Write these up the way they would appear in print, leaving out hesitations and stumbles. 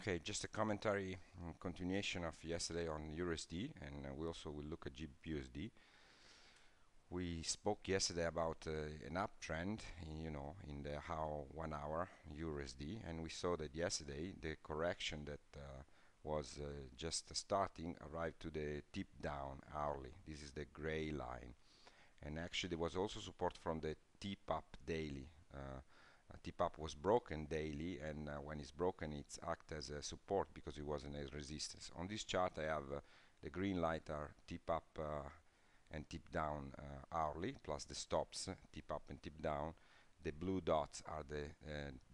Okay, just a commentary continuation of yesterday on EURUSD, and we also will look at GBP USD. We spoke yesterday about an uptrend, in the how 1 hour EURUSD, and we saw that yesterday the correction that was just starting arrived to the tip down hourly. This is the gray line, and actually there was also support from the TIPUP daily. TIPUP was broken daily, and when it's broken it acts as a support because it wasn't a resistance. On this chart I have the green light are TIPUP and tip down hourly, plus the stops tip up and tip down. The blue dots are the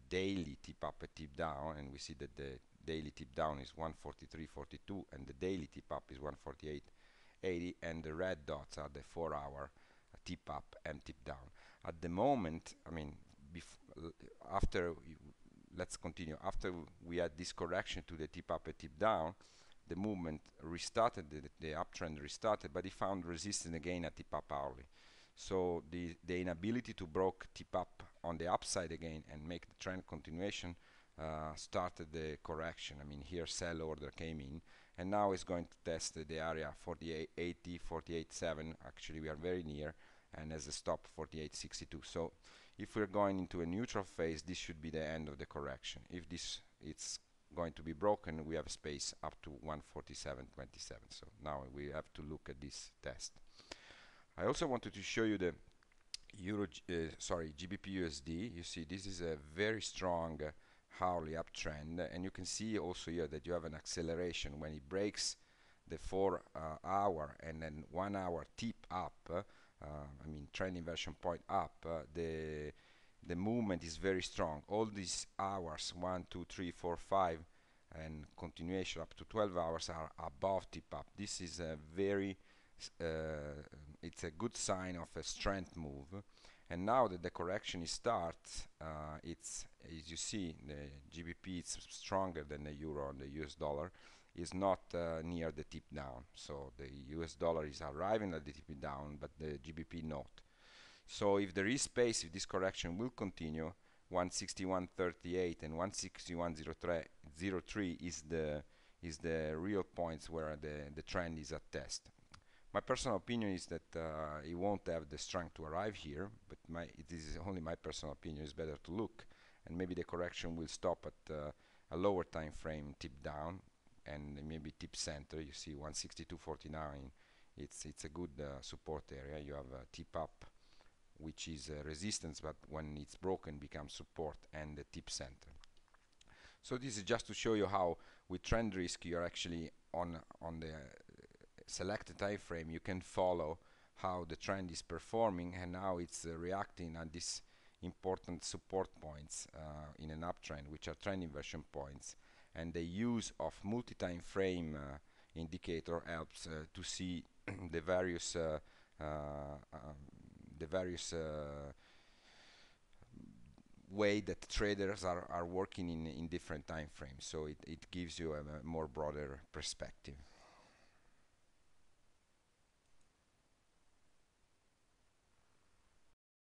daily tip up and tip down, and we see that the daily tip down is 143.42 and the daily tip up is 148.80, and the red dots are the 4-hour tip up and tip down. At the moment, I mean, let's continue. After we had this correction to the tip up and tip down, the movement restarted, the uptrend restarted, but it found resistance again at tip up hourly. So the inability to break tip up on the upside again and make the trend continuation started the correction. I mean, here sell order came in, and now it's going to test the area 48.80, 48.7. Actually, we are very near, and as a stop 48.62. So if we're going into a neutral phase, this should be the end of the correction. If it's going to be broken, we have space up to 147.27. So now we have to look at this test. I also wanted to show you the GBP USD. You see this is a very strong hourly uptrend, and you can see also here that you have an acceleration when it breaks the 4-hour and then 1 hour tip up. I mean trend inversion point up. The movement is very strong. All these hours, 1, 2, 3, 4, 5, and continuation up to 12 hours are above tip up. This is a very it's a good sign of a strength move. And now that the correction starts, it's, as you see, the GBP is stronger than the euro and the US dollar, is not near the tip down. So the US dollar is arriving at the tip down, but the GBP not. So if there is space, if this correction will continue, 161.38 and 161.03 is the real points where the trend is at test. My personal opinion is that it won't have the strength to arrive here, but it is only my personal opinion. It's better to look, and maybe the correction will stop at a lower time frame tip down and maybe tip center. You see 162.49. It's a good support area. You have a tip up, which is resistance, but when it's broken becomes support, and the tip center. So this is just to show you how with trend risk you're actually on the selected time frame, you can follow how the trend is performing and how it's reacting at these important support points in an uptrend, which are trend inversion points. And the use of multi-time frame indicator helps to see the various way that traders are working in different time frames. So it gives you a more broader perspective.